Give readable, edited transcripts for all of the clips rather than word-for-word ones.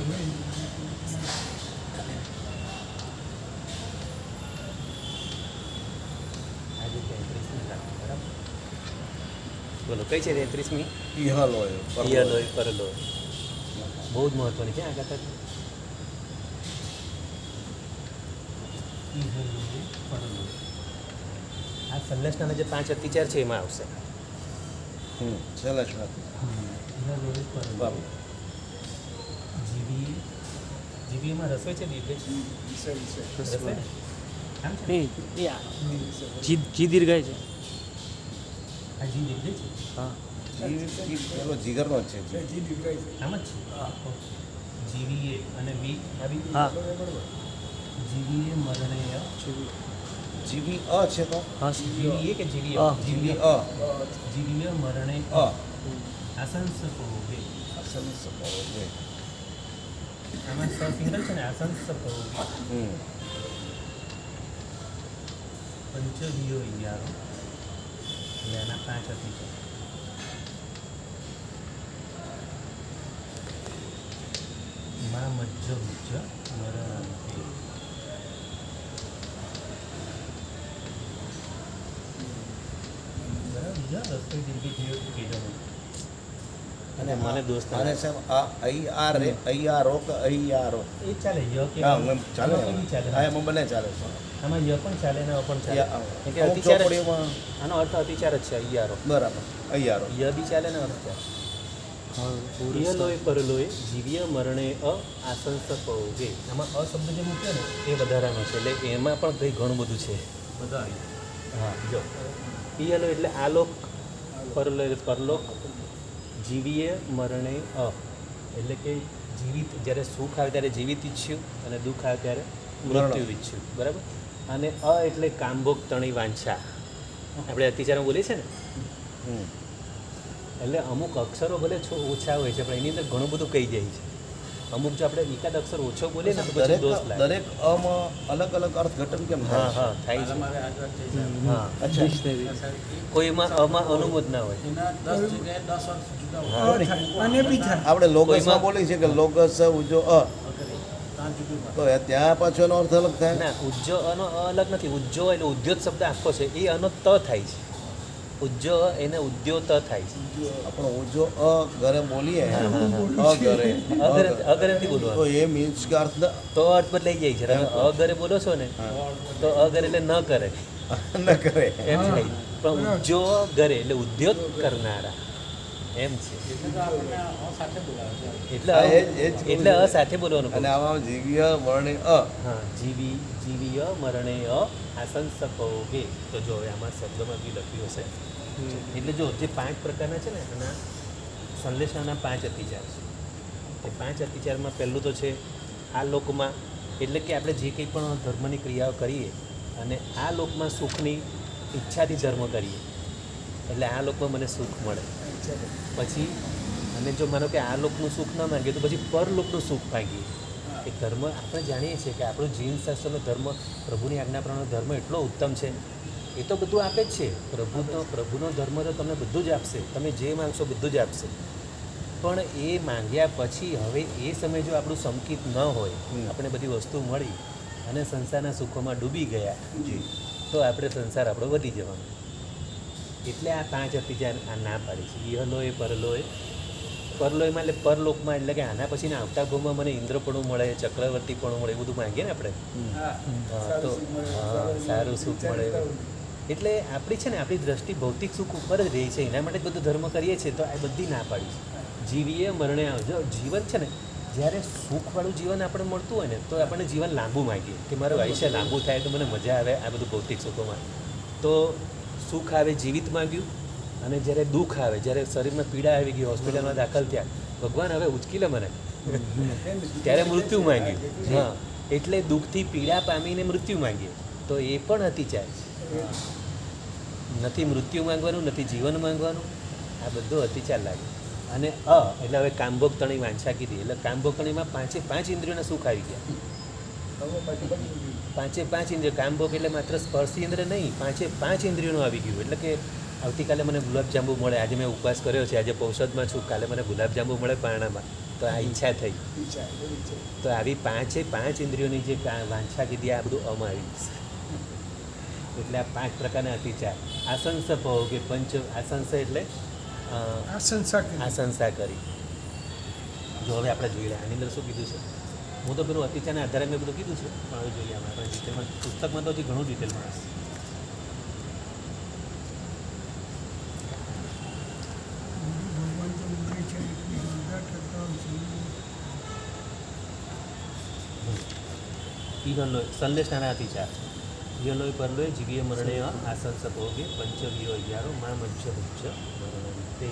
બોલો કઈ છે 33મી? ઇહલોય ઇહલોય પરલોય. બહુ જ મહત્વની છે આ ગાથા. ઇહલોય પરલોય. આ સંલેષના જે 5 અતિચાર છે એમાં આવશે. સંલેષના ઇહલોય પરલોય. જીવીમાં રસોઈ છે દીર્ઘ છે. જી દીર્ઘાય છે. આ જી દીર્ઘ છે. હા પેલો જીગરનો જ છે આમ જ છે. જીવીએ અને વી આવી. હા જીવીએ મરણેય. જીવી અ છે તો હા જીવીએ કે જીવીએ? અ. જીવી અ જીવીએ મરણે અ આસંસકો વે. અસંસકો વે. આમાં સ સિંગલ છે ને આસંસકો વે. પંચવીયો યારો એટલે એના 5 હતી છે. માં મજ્જ ઉજ્જ મરણાંતે. બરાબર બીજા રસોઈ દીર્ઘી થયો કહી દઉં. અને મને દોસ્ત અને સાહેબ આ અહીં આ રે અહીં આ રો કે અહીં આ રો એ ચાલે ય કે હા એમ ચાલે આમાં બી ચાલે. હા એમાં બંને ચાલે છે આમાં ય પણ ચાલે ને અ પણ ચાલે. કેમ કે અમુક અતિચાર જ- ચોપડીમાં આનો અર્થ અતિચાર જ છે અయ్యాરો. બરાબર અહીં આ રો ય બી ચાલે ને અર્થ ચાલે. ઇહલોય પરલોય જીવ્ય મરણે અ આસંસકો વે. આમાં અ શબ્દ જે મૂક્યો ને એ વધારાનો છે એટલે એમાં પણ કંઈ ઘણું બધું છે. હા જો ઇહલો એટલે આલોક, પરલોય એટલે પરલોક, જીવીએ મરણે અ એટલે કે જીવિત જ્યારે સુખ આવે ત્યારે જીવિત ઈચ્છ્યું અને દુઃખ આવે ત્યારે મૃત્યુ ઈચ્છ્યું. બરાબર. અને અ એટલે કામભોગ તણી વાંછા. આપણે અત્યાચારમાં બોલીએ છીએ ને એટલે અમુક અક્ષરો ભલે ઓછા હોય છે પણ એની અંદર ઘણું બધું કહી જાય છે. અમુક જો આપણે એકાદ અક્ષર ઓછો બોલીએ ને તો પછી દરેક દોષ લાગે. દરેક અમાં અલગ અલગ અર્થઘટન કેમ હા થાય હા થાય છે. હા અચ્છા કોઈમાં અમાં અનુમત ના હોય. અને બી થાય. આપણે લોગસમાં કોઈમાં- બોલી છે કે લોગસ ઉજો અ તો ત્યાં પાછો એનો અર્થ અલગ થાય ના ઉજ્જો અનો અ અલગ નથી. ઉજ્જો એટલે ઉદ્યોત શબ્દ આખો છે એ અનો ત થાય છે. ઉજ્જો એને ઉદ્યો ત થાય છે. આપણો ઉજો અ ઘરે બોલીએ અ ઘરે અગરે નથી તો બોલવાનું. એ મીન્સ કે અર્થ તો અર્થ બદલાઈ જાય છે. તમે અગરે બોલો છો ને તો અગરે એટલે ન કરે ન કરે એમ થાય. પણ ઉજ્જો ગરે એટલે ઉદ્યોત કરનારા એમ છે. એટલે હા, એ જ એટલે અ સાથે બોલવાનું કહું અને છું. આમાં જીવ્ય વર્ણે અ હા જીવીય મરણે અ આસંસકો વે. તો જો હવે આમાં શબ્દમાં બી લખ્યું હશે. એટલે જો જે 5 પ્રકારના છે ને એના સંલેષાના 5 અતિચાર છે. એ 5 અતિચારમાં પહેલું તો છે આ લોકમાં એટલે કે આપણે જે કંઈ પણ ધર્મની ક્રિયાઓ કરીએ અને આ લોકમાં સુખની ઈચ્છાથી ધર્મ કરીએ એટલે આ લોકમાં મને સુખ મળે. પછી અને જો માનો કે આ લોકનું સુખ ન માંગીએ તો પછી પરલોકનું સુખ માંગીએ. એ ધર્મ આપણે જાણીએ છીએ કે આપણો જીવનશાસ્ત્રનો ધર્મ, પ્રભુની આજ્ઞા પ્રમાણેનો ધર્મ એટલો ઉત્તમ છે. એ તો બધું આપે જ છે. પ્રભુનો ધર્મ તો તમને બધું જ આપશે. તમે જે માંગશો બધું જ આપશે. પણ એ માંગ્યા પછી હવે એ સમય જો આપણું સંકિત ન હોય, આપણે બધી વસ્તુ મળી અને સંસારના સુખોમાં ડૂબી ગયા તો આપણે સંસાર આપણો વધી જવાનો. એટલે આ 5 અતિચાર આ ના પાડી છે. ઇહલોય પરલોય. પરલોયમાં એટલે પરલોકમાં એટલે કે આના પછીના આવતા ભાવમાં મને ઇન્દ્રપણું મળે, ચક્રવર્તીપણું મળે, એ બધું માંગીએ ને આપણે. હા તો હા સારું સુખ મળે. એટલે આપણી છે ને આપણી દ્રષ્ટિ ભૌતિક સુખ ઉપર જ રહી છે. એના માટે જ બધું ધર્મ કરીએ છીએ તો આ બધી ના પાડી છે. જીવીએ મરણે આવજો. જીવન છે ને જ્યારે સુખવાળું જીવન આપણે મળતું હોય ને તો આપણને જીવન લાંબુ માંગીએ કે મારું આયુષ્ય લાંબુ થાય તો મને મજા આવે આ બધું ભૌતિક સુખોમાં. તો સુખ આવે જીવિત માંગ્યું અને જ્યારે દુઃખ આવે, જ્યારે શરીરમાં પીડા આવી ગઈ, હોસ્પિટલમાં દાખલ થયા, ભગવાન હવે ઉચકી લે મને ત્યારે મૃત્યુ માંગ્યું. હા એટલે દુઃખથી પીડા પામીને મૃત્યુ માંગીએ તો એ પણ અતિચાર છે. નથી મૃત્યુ માંગવાનું, નથી જીવન માંગવાનું, આ બધું અતિચાર લાગે. અને એટલે હવે કામભોગ તણી વાંછા કીધી એટલે કામભોગ તણીમાં 5 ઇન્દ્રિયોના સુખ આવી ગયા. 5 ઇન્દ્રિયો. કામભોગ એટલે માત્ર સ્પર્શ ઇન્દ્રિય નહીં, 5 ઇન્દ્રિયોનું આવી ગયું. એટલે કે આવતીકાલે મને ગુલાબજાંબુ મળે, આજે મેં ઉપવાસ કર્યો છે, આજે પૌષદમાં છું, કાલે મને ગુલાબજાંબુ મળે પારણામાં તો આ ઈચ્છા થઈ. તો આવી પાંચ ઇન્દ્રિયોની જે વાંછા કીધી આ બધું અમારી એટલે આ 5 પ્રકારના અતિચાર. આસંસ ભોગે પંચ આસંસ એટલે આશંસા કરી. જો હવે આપણે જોઈ રહ્યા આની અંદર શું કીધું છે. હું તો પેલું અતિચારના આધારે મેં બધું કીધું છે પણ હવે જોઈએ આપણે ડિટેલમાં પુસ્તકમાં તો હજી ઘણું ડિટેલમાં હશે. સંલેષના અતિચાર યલોય પરલોય જીવીય મરણેય આસંસ ભોગે પંચવીયો 11 માં મજ્જ ઉચ્ચ મરણ તે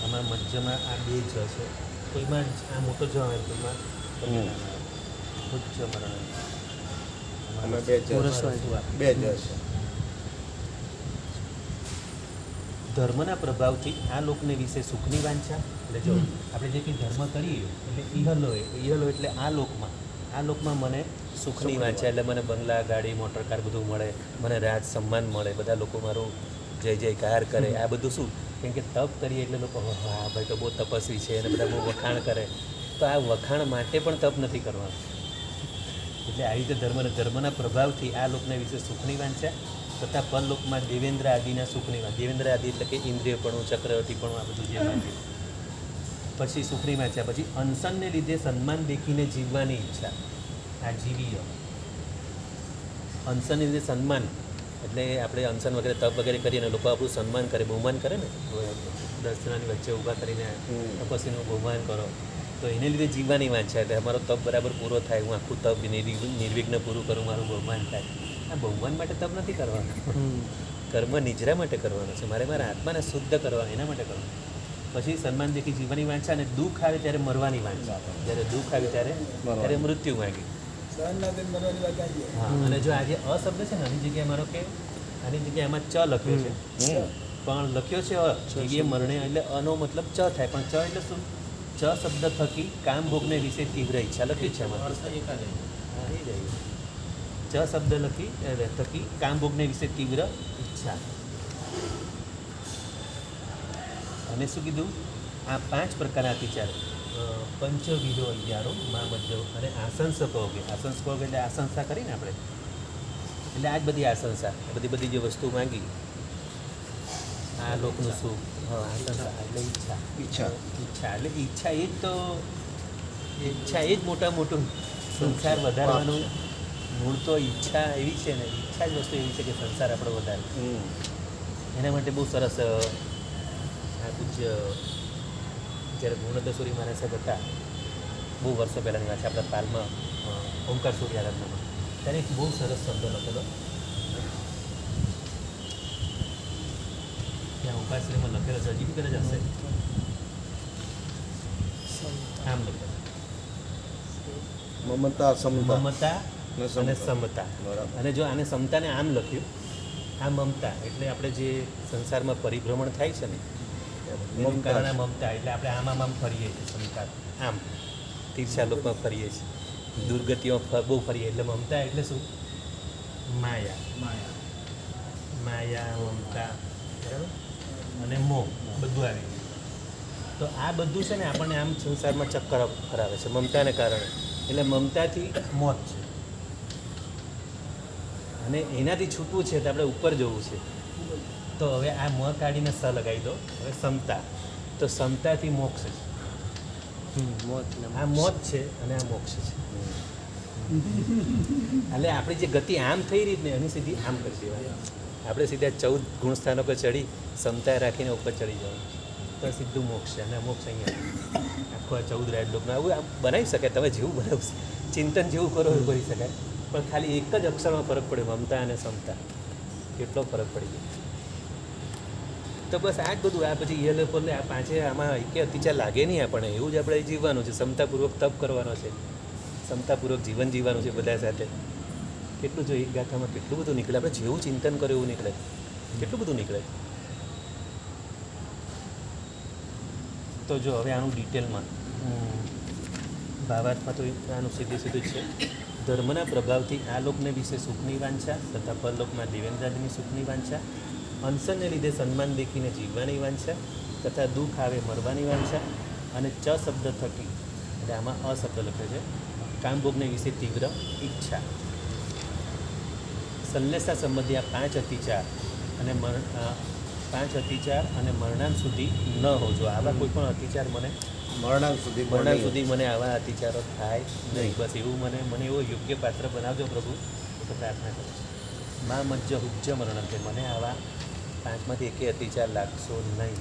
આમાં મજ્જમાં આ 2 જ છે. કોઈમાં આ મોટો જ આવે કોઈમાં ઉચ્ચ મરણ આમાં 2 જ છે. ધર્મના પ્રભાવથી આ લોકને વિશે સુખની વાંછા. એટલે જો આપણે જે કંઈ ધર્મ કરીએ એટલે ઇહલો એટલે આ લોકમાં મને સુખની વાંચા એટલે મને બંગલા ગાડી મોટર કાર બધું મળે, મને રાજ સન્માન મળે, બધા લોકો મારું જય જયકાર કરે. આ બધું શું કેમ કે તપ કરીએ એટલે લોકો હા ભાઈ તો બહુ તપસ્વી છે અને બધા બહુ વખાણ કરે. તો આ વખાણ માટે પણ તપ નથી કરવાનું. એટલે આવી રીતે ધર્મના પ્રભાવથી આ લોકને વિશે સુખની વાંચા તથા પરલોકમાં દેવેન્દ્ર આદિના સુખની વાંચા. દેવેન્દ્ર આદિ એટલે કે ઇન્દ્રિયપણું ચક્રવર્તીપણું આ બધું જે વાંચ્યું. પછી સુખની વાંચ્યા પછી અનશનને લીધે સન્માન દેખીને જીવવાની ઈચ્છા. આ જીવીય અનશનને લીધે સન્માન એટલે આપણે અનશન વગેરે તપ વગેરે કરીએ ને લોકો આપણું સન્માન કરે, બહુમાન કરે ને. 10 જણાની વચ્ચે ઊભા કરીને તપસ્વીનું બહુમાન કરો તો એને લીધે જીવવાની વાંચા. એટલે અમારો તપ બરાબર પૂરો થાય, હું આખું તપ નિર્વિઘ્ન પૂરું કરું, મારું બહુમાન થાય. આ બહુમાન માટે તપ નથી કરવાનું, કર્મ નિજરા માટે કરવાનું છે. મારે મારા આત્માને શુદ્ધ કરવા એના માટે કરવાનું. પછી સન્માન દેખી જીવવાની વાંચા અને દુઃખ આવે ત્યારે મરવાની વાંચા. જ્યારે દુઃખ આવે ત્યારે મૃત્યુ માંગી. હા અને જો આજે અશબ્દ છે ને આની જગ્યાએ મારો કે આની જગ્યાએ એમાં ચ લખ્યો છે પણ લખ્યો છે જીવીએ મરણે એટલે અનો મતલબ ચ થાય પણ ચ એટલે શું? ચ શબ્દ થકી કામ ભોગને વિશે તીવ્ર ઈચ્છા લખ્યું છે એમાં. ચ શબ્દ લખી થકી કામ ભોગને વિશે તીવ્ર ઈચ્છા. અને શું કીધું? આ 5 પ્રકારના અતિચાર પંચવિધો 11 માં મજ્જ અને આસંસ ભોગે. આસંસ ભોગ એટલે આશંસા કરીને આપણે એટલે આ જ બધી આશંસા બધી જે વસ્તુ માંગી આ લોકનું સુખ. હા આશંસા એટલે ઈચ્છા એટલે ઈચ્છા એ જ મોટું સંસાર વધારવાનું મૂળ તો ઈચ્છા એવી છે ને. ઈચ્છા જ વસ્તુ એવી છે કે સંસાર આપણો વધારે. એના માટે બહુ સરસ આ પૂજ્ય જ્યારે ગુણદસુરી મહારાજ સાહેબ હતા બહુ વર્ષો પહેલાંની વાત છે આપણા પાલમાં ઓમકાર સૂર્ય આરાધનામાં ત્યારે એક બહુ સરસ શબ્દ લખેલો. ત્યાં ઓમકારશ્રીમાં લખેલો છે, હજી બી કરે હશે. આમ લખેલો મમતા અને સમતા. અને જો આને સમતાને આમ લખ્યું આ મમતા એટલે આપણે જે સંસારમાં પરિભ્રમણ થાય છે ને એનું કારણે મમતા એટલે આપણે આમ ફરીએ છીએ. સમતા આમ તીર્ષાલોકમાં ફરીએ છીએ, દુર્ગતિમાં બહુ ફરીએ એટલે મમતા એટલે શું? માયા મમતા બરાબર અને મોહ બધું આવી ગયું. તો આ બધું છે ને આપણને આમ સંસારમાં ચક્કર ફરાવે છે મમતાને કારણે. એટલે મમતાથી મોત છે અને એનાથી છૂટવું છે તો આપણે ઉપર જવું છે. તો હવે આ મ કાઢીને સ લગાવી દો. હવે સમતા, તો સમતાથી મોક્ષ છે. આ મોત છે અને આ મોક્ષ છે. એટલે આપણી જે ગતિ આમ થઈ રહી ને એની સીધી આમ કરી દેવાની. આપણે સીધા 14 ગુણસ્થાનો પર ચડી સમતા રાખીને ઉપર ચડી જવાનું તો સીધું મોક્ષ છે. અને મોક્ષ અહીંયા આખો આ 14 રાજલોકમાં આવું આમ બનાવી શકાય. તમે જેવું બનાવશે ચિંતન જેવું કરો એવું કરી શકાય. પણ ખાલી એક જ અક્ષરમાં ફરક પડ્યો, મમતા અને સમતા. કેટલો ફરક પડી ગયો. તો બસ આ જ બધું. આ પછી એ લોકોને આ પાંચે આમાં એકે અતિચાર લાગે નહીં આપણને. એવું જ આપણે જીવવાનું છે. ક્ષમતાપૂર્વક તપ કરવાનો છે, ક્ષમતાપૂર્વક જીવન જીવવાનું છે બધા સાથે. કેટલું જો એક ગાથામાં કેટલું બધું નીકળે. આપણે જેવું ચિંતન કરે એવું નીકળે. કેટલું બધું નીકળે. તો જો હવે આનું ડિટેલમાં ભાવાર્થમાં તો આનું સીધું જ છે. ધર્મના પ્રભાવથી આ લોકને વિશે સુખની વાંછા તથા પરલોકમાં દેવેન્દ્રાદિની સુખની વાંછા. અંશનને લીધે સન્માન દેખીને જીવવાની વાંછા તથા દુઃખ આવે મરવાની વાંછા. અને ચ શબ્દ થકી એટલે આમાં અ શબ્દ લખે છે કામભોગને વિશે તીવ્ર ઈચ્છા. સંલેષા સંબંધી આ 5 અતિચાર અને પાંચ અતિચાર અને મરણાંત સુધી ન હોજો. આવા કોઈ પણ અતિચાર મરણાંત સુધી મરણાંત સુધી મને આવા અતિચારો થાય નહીં. બસ એવું મને એવો યોગ્ય પાત્ર બનાવજો પ્રભુ, તો પ્રાર્થના કરું છું. મા મજ્જ હુજ્જ મરણમ, કે મને આવા 5માંથી એકે અતિચાર લાગશો નહીં.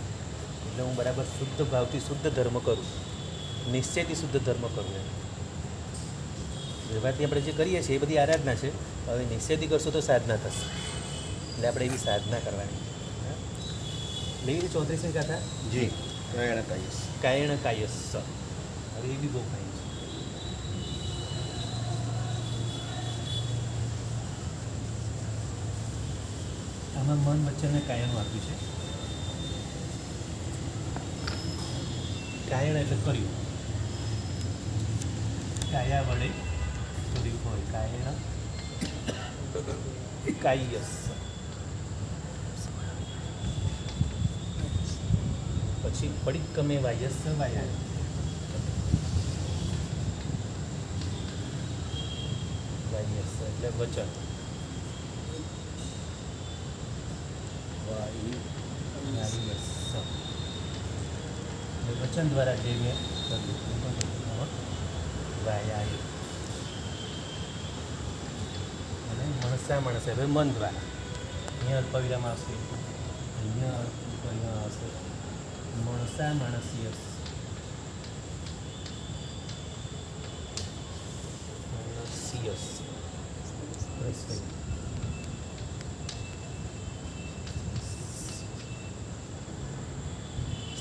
એટલે હું બરાબર શુદ્ધ ભાવથી શુદ્ધ ધર્મ કરું, નિશ્ચયથી શુદ્ધ ધર્મ કરું. એમ વ્યવહારથી આપણે જે કરીએ છીએ એ બધી આરાધના છે. હવે નિશ્ચયથી કરશું તો સાધના થશે. એટલે આપણે એવી સાધના કરવાની. લેવી 34 ગાથા જી કાયણ કાયસ. કાયણ કાયસ. હવે એ બી બહુ ફાઇન છે. આમાં મન વચ્ચેને કાયણું આપ્યું છે. કાયણ એટલે કર્યું, કાયા વડે કર્યું હોય. કાયણ કાયસ. પછી પડિક્કમે વાયસ વાયા. વાયસ એટલે વચન. વાયસ વચન દ્વારા જે મેં કર્યું વાયા. અને મણસા મણસે હવે મન દ્વારા. અહીંયા અલ્પવિરામ આવશે, અહીંયા અલ્પવિરામ આવશે. મણસા માણસિયસ. માણસિયસ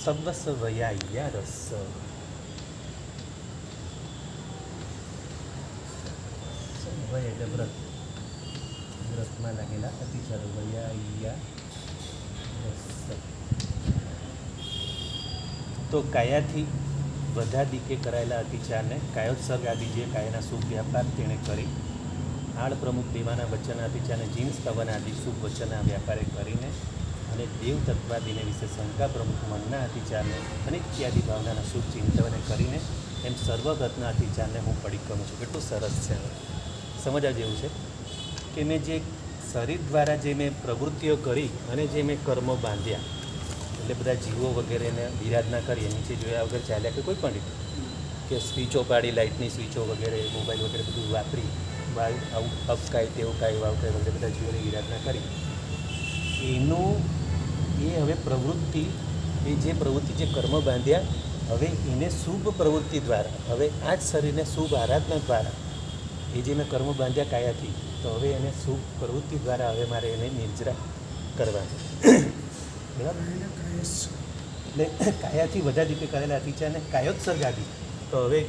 સવસ વયા રસ. વય એટલે વ્રત, વ્રતમાં લાગેલા અતિચારો. વયા રસ. તો કાયાથી બધા દીકે કરાયેલા અતિચારને કાયોત્સર્ગ આદિ જે કાયાના શુભ વ્યાપાર તેણે કરી, આળ પ્રમુખ દેવાના વચનના અતિચારને જીન સ્તવન આદિ શુભ વચનના વ્યાપારે કરીને, અને દેવ તત્વાદિને વિશે શંકા પ્રમુખ મનના અતિચારને અને ઇત્યાદિ ભાવનાના શુભ ચિંતવને કરીને એમ સર્વગતના અતિચારને હું પડિક્કમ છું. કેટલું સરસ છે. સમજવા જેવું છે કે મેં જે શરીર દ્વારા જે મેં પ્રવૃત્તિઓ કરી અને જે મેં કર્મો બાંધ્યા, એટલે બધા જીવો વગેરેને વિરાધના કરી, નીચે જોયા વગર ચાલ્યા કે કોઈ પણ રીતે, કે સ્વિચો પાડી, લાઇટની સ્વિચો વગેરે, મોબાઈલ વગેરે બધું વાપરી, આવું અપકાય તેવું કાય વાવકાય વગેરે બધા જીવોની વિરાધના કરી, એનું એ હવે પ્રવૃત્તિ, એ જે પ્રવૃત્તિ જે કર્મ બાંધ્યા, હવે એને શુભ પ્રવૃત્તિ દ્વારા, હવે આ જ શરીરને શુભ આરાધના દ્વારા એ જે મેં કર્મ બાંધ્યા કાયાથી, તો હવે એને શુભ પ્રવૃત્તિ દ્વારા હવે મારે એને નિર્જરા કરવાની. બરાબર. એટલે કાયાથી બધા રીતે કરેલા અતિચારને કાયોત્સર્ગ આપી. તો હવે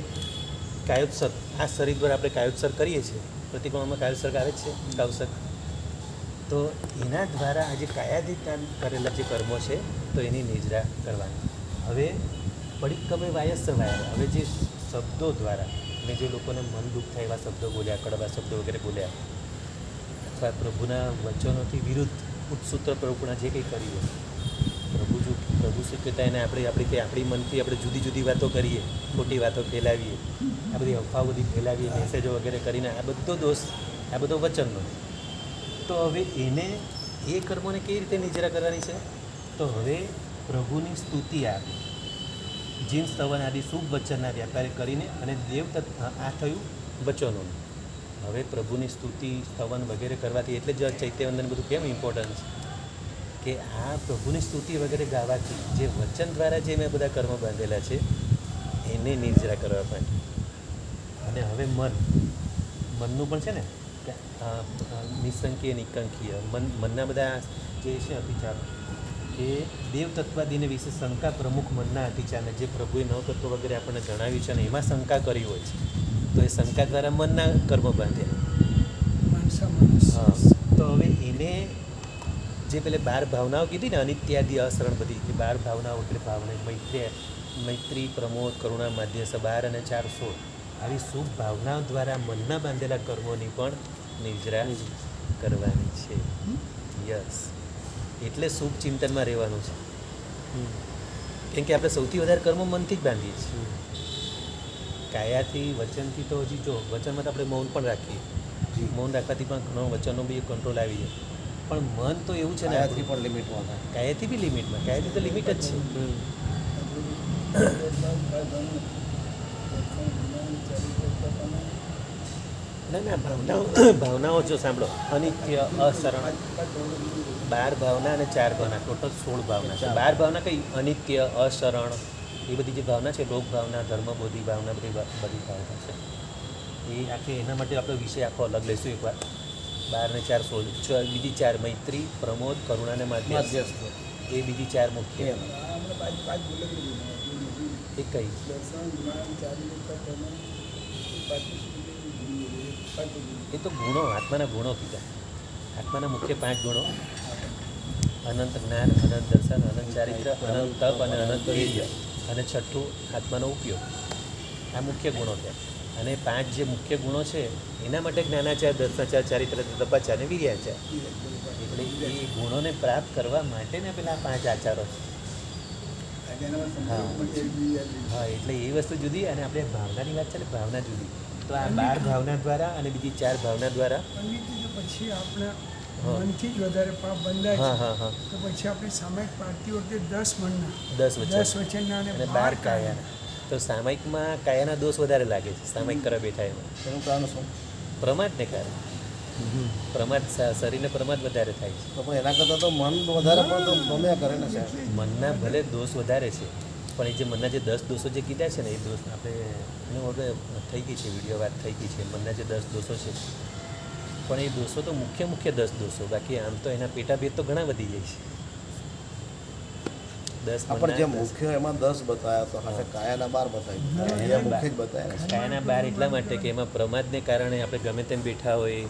કાયોત્સર્ગ, આ શરીર દ્વારા આપણે કાયોત્સર્ગ કરીએ છીએ, પ્રતિક્રમણમાં કાયોત્સર્ગ આવે જ છે, કાવસર્ગ. તો એના દ્વારા આજે કાયાથી કરેલા જે કર્મો છે તો એની નિજરા કરવાની. હવે પડિક્કમે વાયસ વાયા. હવે જે શબ્દો દ્વારા મેં જે લોકોને મન દુઃખ થાય એવા શબ્દો બોલ્યા, કડવા શબ્દો વગેરે બોલ્યા, અથવા પ્રભુના વચનોથી વિરુદ્ધ ઉત્સૂત્ર પ્રવૃત્તિના જે કંઈ કર્યું, પ્રભુ શું કહેતા એને આપણી મનથી આપણે જુદી જુદી વાતો કરીએ, ખોટી વાતો ફેલાવીએ, આ બધી અફવાઓ બધી ફેલાવીએ, મેસેજો વગેરે કરીને, આ બધો દોષ, આ બધો વચનનો. તો હવે એને એ કર્મોને કેવી રીતે નિજરા કરવાની છે? તો હવે પ્રભુની સ્તુતિ આપી, જીન સ્તવન આદિ શુભ વચનના વ્યાપારે કરીને, અને દેવ આ થયું વચનોનું. હવે પ્રભુની સ્તુતિ સ્તવન વગેરે કરવાથી, એટલે જ ચૈત્યવંદન બધું કેમ ઇમ્પોર્ટન્સ, કે આ પ્રભુની સ્તુતિ વગેરે ગાવાથી જે વચન દ્વારા જે મેં બધા કર્મ બાંધેલા છે એને નિર્જરા કરવા માટે. અને હવે મનનું પણ છે ને, નિસંકીય નિકંકીય મનના બધા જે છે અતિચારો, કે દેવ તત્વાદિને વિશે શંકા પ્રમુખ મનના અતિચારને, જે પ્રભુએ નવતત્વ વગેરે આપણને જણાવ્યું છે અને એમાં શંકા કરી હોય છે, તો એ શંકા દ્વારા મનના કર્મ બાંધ્યા. હા, તો હવે એને જે પેલે 12 ભાવનાઓ કીધી ને, અનિત્યાદિ અસરણ બધી, એ 12 ભાવનાઓ એટલે ભાવના મૈત્રી પ્રમોદ કરુણા માધ્ય 12 અને 4 16, આવી શુભ ભાવનાઓ દ્વારા મનના બાંધેલા કર્મોની પણ નિજરા કરવાની છે. યસ, એટલે શુભ ચિંતનમાં રહેવાનું છે. કેમ કે આપણે સૌથી વધારે કર્મ મનથી જ બાંધીએ છીએ. કાયાથી વચનથી તો હજી જો વચનમાં તો આપણે મૌન પણ રાખીએ, મૌન રાખવાથી પણ ઘણો વચનનો બી કંટ્રોલ આવી જાય. પણ મન તો એવું છે ને આયાથી આપણું, પણ લિમિટમાં થાય. કાયાથી બી લિમિટમાં, કાયાથી તો લિમિટ જ છે. ના ભાવનાઓ જો સાંભળો, અનિત્ય, અસરણ, 12 ભાવના અને 4 ભાવના, ટોટલ 16 ભાવના છે. 12 ભાવના કઈ? અનિત્ય, અસરણ, એ બધી જે ભાવના છે, લોક ભાવના, ધર્મબોધી ભાવના, બધી ભાવના છે. એ આખી એના માટે આપણે વિષય આખો અલગ લઈશું એકવાર. 12 ને 4 16, બીજી 4 મૈત્રી, પ્રમોદ, કરુણા અને માધ્યસ્થ, એ બીજી 4 મુખ્ય. એ કઈ? એ તો ગુણો, આત્માના ગુણો કીધા. આત્માના મુખ્ય 5 ગુણો: અનંત જ્ઞાન, અનંત દર્શન, અનંત ચારિત્ર, અનંત તપ અને અનંત વીર્ય. અને છઠ્ઠું આત્માનો ઉપયોગ. આ મુખ્ય ગુણો થયા. અને 5 જે મુખ્ય ગુણો છે એના માટે જ્ઞાનાચાર, દર્શનાચાર, ચારિત્ર, તપાચાર અને વીર્યાચાર. એટલે એ ગુણોને પ્રાપ્ત કરવા માટે ને પેલા 5 આચારો છે. હા, એટલે એ વસ્તુ જુદી. અને આપણે ભાવનાની વાત છે ને, ભાવના જુદી. તો આ 12 ભાવના દ્વારા અને બીજી 4 ભાવના દ્વારા પછી આપણે મનથી જ વધારે પાપ બંધાય હા છે. હા હા તો પછી આપણે સામાયિક પાડતી વખતે 10 મનના, 10 વચન 10 વચનના અને અને 12 12 કાયાના. તો સામાયિકમાં કાયાના દોષ વધારે લાગે છે, સામાયિક કરવા બેઠા એમાં. એનું કારણ શું? પ્રમાદને કારણે. પ્રમાદ, શરીરને પ્રમાદ વધારે થાય છે. તો પણ એના કરતાં તો મન વધારે પણ તો ગમ્યા કરે ને સાહેબ. મનના ભલે દોષ વધારે છે, પણ એ જે મનના જે 10 દોષો જે કીધા છે ને, એ દોષ આપણે એનું હવે થઈ ગઈ છે, વિડીયો વાત થઈ ગઈ છે. મનના જે 10 દોષો છે, પણ એ દોષો તો મુખ્ય 10 દોષો. બાકી આમ તો એના પેટાભેદ તો ઘણા વધી જાય છે. 10 આપણે જે મનના 10. મુખ્ય એમાં 10 બતાવ્યા તો હા કાયાના 12 બતાવી. એ મુખ્ય જ બતાવ્યા ને. કાયાના 12 એટલા માટે કે એમાં પ્રમાદને કારણે આપણે ગમે તેમ બેઠા હોય,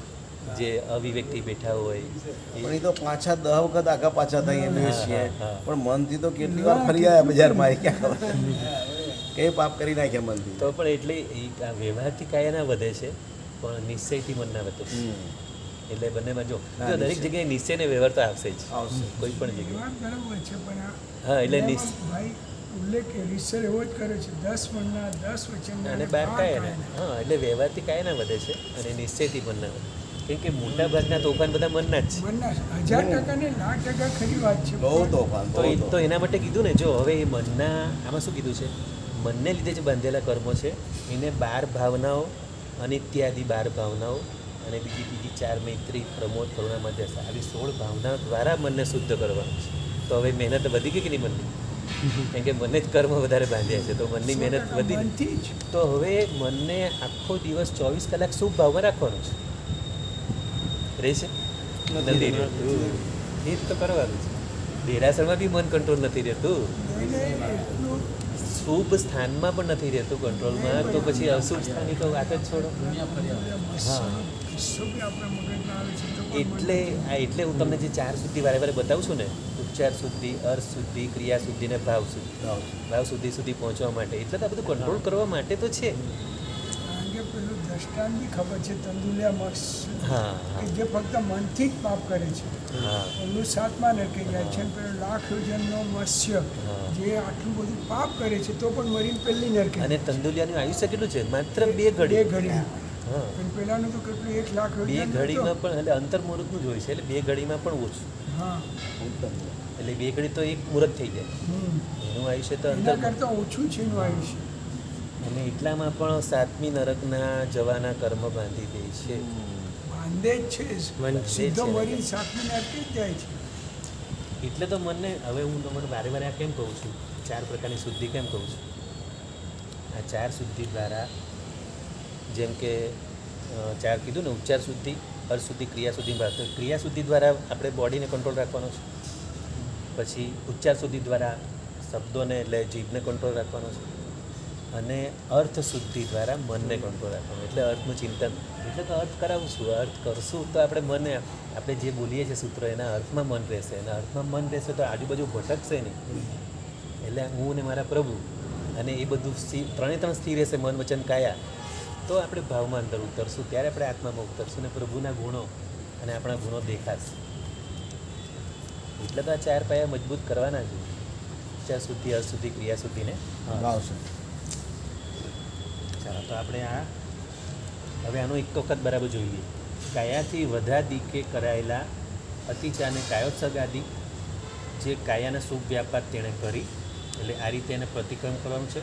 જે અવિવેકથી બેઠા હોય પણ એ તો પાછા 10 વખત આગા પાછા થઈ એમ છીએ. હા. પણ મનથી તો કેટલી વાર ફરી આવ્યા બજારમાં, એ ક્યાં ખબર કઈ પાપ કરી નાખ્યા મનથી. તો પણ એટલે એ આ વ્યવહારથી કાયાના વધે છે, પણ નિશ્ચયથી મનના વધે છે. એટલે બંનેમાં જો ના, જો દરેક જગ્યાએ નિશ્ચય ને વ્યવહાર તો આવશે જ, આવશે. કોઈ પણ જગ્યાએ. વાત બરાબર છે, પણ હા, એટલે એમાં ભાઈ ઉલ્લેખ રીસર એવો જ કરે છે, 10 મનના, 10 વચનના અને અને 12 12 કાયાના. કાયાના. હા, એટલે વ્યવહારથી કાયાના વધે છે અને નિશ્ચયથી મનના વધે. કેમ કે મોટા ભાગના તોફાન બધા મનના જ છે. મનના 1000% ને 1,00,000% ખરી વાત છે. બહુ તોફાન, તો બહુ એ તો તોફાન. એના માટે કીધું ને, જો હવે એ મનના આમાં શું કીધું છે, મનને લીધે જે બાંધેલા કર્મો છે એને 12 ભાવનાઓ, અનિત્યાદિ 12 ભાવનાઓ અને બીજી 4 મૈત્રી, પ્રમોદ, કરુણા, મધ્યસ્થ, આવી 16 ભાવના દ્વારા મનને શુદ્ધ કરવાનું છે. તો હવે મહેનત વધી ગઈ કે નહીં મનની? કેમ કે મને જ કર્મ વધારે બાંધ્યા છે, તો મનની મહેનત 100% વધી. મનથી જ. તો હવે મનને આખો દિવસ 24 કલાક શુભ ભાવમાં રાખવાનું છે. રહેશે? નથી રહેતું. એ જ તો કરવાનું છે. દેરાસરમાં બી મન કંટ્રોલ નથી રહેતું, એને એટલું શુભ સ્થાનમાં પણ નથી રહેતું કંટ્રોલમાં, તો પછી અશુભ સ્થાનની તો વાત જ છોડો. હા. કિસ્સો બી આપણા મગજમાં આવે છે તો પણ એટલે એટલે હું તમને જે 4 શુદ્ધિ વારે વારે બતાવું છું ને, ઉપચાર શુદ્ધિ, અર્થ શુદ્ધિ, ક્રિયા શુદ્ધિ ને ભાવ શુદ્ધિ. ભાવ શુદ્ધિ સુધી પહોંચવા માટે, એટલે તો આ બધું કંટ્રોલ કરવા માટે તો છે. કારણ કે પેલું દ્રષ્ટાંત બી ખબર છે, તંદુલિયા મક્ષ, હા કે જે ફક્ત મનથી જ પાપ કરે છે. હા ઓલું 7મા નરકે જાય છે, અને પેલો 1,00,000 યોજનનો મત્સ્ય હા. જે આટલું બધું પાપ કરે છે તો પણ મરીને પહેલી નરકે અને તંદુલિયાનું આયુષ્ય કેટલું છે? માત્ર 2 બે ઘડી. ઘડી. હા, પણ પેલાનું તો કેટલું 1,00,000 2 યોજન ઘડીમાં પણ, એટલે અંતર મુહૂર્તનું જ હોય છે, એટલે 2 ઘડીમાં પણ ઓછું. હા. એટલે 2 ઘડી તો એક મુહૂર્ત થઈ જાય. એનું આયુષ્ય તો એના અંતર. કરતાં ઓછું છે એનું આયુષ્ય. અને એટલામાં પણ 7મી નરકના જવાના કર્મ બાંધી દે છે. બાંધે જ છે, બાંધે જ સીધો છે. મરીને 7મી નરકે જ જાય છે. એટલે તો મને હવે હું તમને વારે વારે આ કેમ કહું છું, 4 પ્રકારની શુદ્ધિ કેમ કહું છું? આ 4 શુદ્ધિ દ્વારા, જેમ કે 4 કીધું ને, ઉપચાર શુદ્ધિ, અર્થ શુદ્ધિ, ક્રિયા શુદ્ધિ, ભાવ શુદ્ધિ. ક્રિયા શુદ્ધિ દ્વારા આપણે બોડીને કંટ્રોલ રાખવાનો છે. પછી ઉચ્ચાર શુદ્ધિ દ્વારા શબ્દોને એટલે જીભને કંટ્રોલ રાખવાનો છે. અને અર્થ શુદ્ધિ દ્વારા મનને કંટ્રોલ રાખવાનો. એટલે અર્થનું ચિંતન, એટલે તો અર્થ કરાવું છું. અર્થ કરશું તો આપણે મને, આપણે જે બોલીએ છીએ સૂત્રો, એના અર્થમાં મન રહેશે. એના અર્થમાં મન રહેશે તો આજુબાજુ ભટકશે નહીં. એટલે હું ને મારા પ્રભુ, અને એ બધું ત્રણે સ્થિર રહેશે, મન, વચન, કાયા. તો આપણે ભાવમાં અંદર ઉતરશું, ત્યારે આપણે આત્મામાં ઉતરશું ને પ્રભુના ગુણો અને આપણા ગુણો દેખાશે. એટલે તો આ 4 પાયા મજબૂત કરવાના છે. ઈચ્છા શુદ્ધિ અશુદ્ધિ ક્રિયા શુદ્ધિને ભાવશે. ચાલો તો આપણે આ હવે આનો એક વખત બરાબર જોઈ લઈએ. કાયાથી વધા દીકે કરાયેલા અતિચારને કાયોત્સર્ગ આદિ જે કાયાના શુભ વ્યાપાર તેણે કરી, એટલે આ રીતે એને પ્રતિક્રમ કરવાનું છે.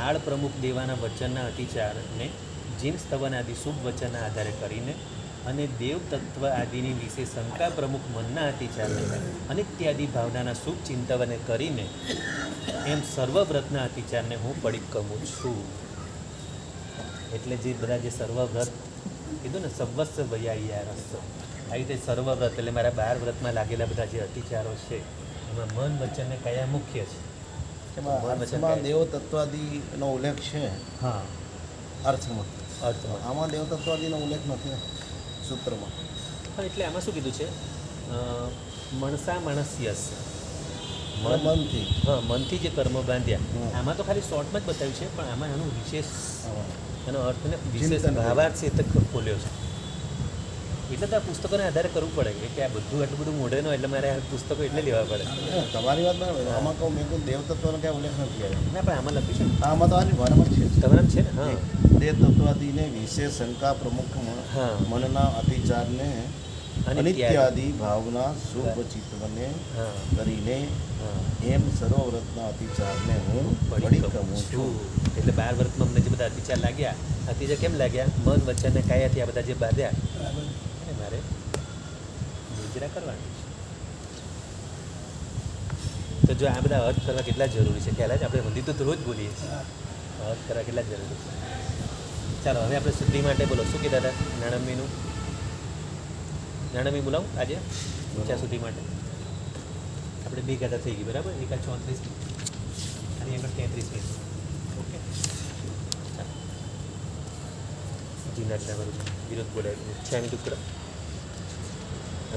આળ પ્રમુખ દેવાના વચનના અતિચારને જીન સ્તવન આદિ શુભ વચનના આધારે કરીને અને દેવ તત્વ આદિની વિશે શંકા પ્રમુખ મનના અતિચારને અનિત્યાદિ ભાવનાના શુભ ચિંતવને કરીને એમ સર્વવ્રતના અતિચારને હું પડિક્કમું છું. એટલે જે બધા જે સર્વવ્રત કીધું ને, સર્વસ્વ વૈયા રસ, આ રીતે સર્વવ્રત એટલે મારા 12 વ્રતમાં લાગેલા બધા જે અતિચારો છે એમાં મન વચન ને કયા મુખ્ય છે. એમાં અર્થમાં દેવ તત્વાદિનો ઉલ્લેખ છે. હા, અર્થમાં અર્થમાં. આમાં દેવ તત્વાદિનો ઉલ્લેખ નથી ને સૂત્રમાં. પણ એટલે આમાં શું કીધું છે? મણસા માણસ્યસ, મનથી. હા, મનથી જે કર્મો બાંધ્યા. હમ. આમાં તો ખાલી શોર્ટમાં જ બતાવ્યું છે, પણ આમાં એનું વિશેષ એનો અર્થને વિશેષ ચિંતન ભાવાર્થ છે તે ખોલ્યો છે. એટલે તો આ પુસ્તકોને આધારે કરવું પડે કે આ બધું આટલું બધું મોઢેનું, એટલે મારે આ પુસ્તકો એટલે લેવા પડે. તમારી વાત બરાબર. આમાં કહું મેં કહું દેવ તત્વનો ક્યાં ઉલ્લેખ નથી આવ્યો. ના, પણ આમાં લખ્યું છે ને. આમાં તો આની વારમાં છે તમારા છે ને? હા, દેવ તત્વાદિને વિશેષ શંકા પ્રમુખ હા. મનના અતિચારને અનિત્યાદિ ભાવના શુભ ચિત્તવને હા, કરીને હા. એમ સર્વવ્રતના અતિચારને હું પડિક્કમું પડિક્કમું છું. એટલે 12 વ્રતમાં અમને જે બધા અતિચાર લાગ્યા, અતિચાર કેમ લાગ્યા? મન વચન ને કાયાથી આ બધા જે બાંધ્યા એને મારે નિર્જરા કરવાની છે. તો જો આ બધા અર્થ કરવા કેટલા જરૂરી છે, ખ્યાલ જ આપણે મંદિર તો રોજ બોલીએ છીએ, અર્થ કરવા કેટલા જરૂરી છે. ચાલો હવે આપણે શુદ્ધિ માટે બોલો. શું કીધા હતા નાણમીનું? નાણમી બોલાવું આજે ઈચ્છા શુદ્ધિ માટે. આપણે 2 ગાતા થઈ ગઈ, બરાબર? એક આ 34 અને આગળ 33. ઓકે, ચાલો. જીનાટના વિરોધ બોલાય છે. 6 ટુકડા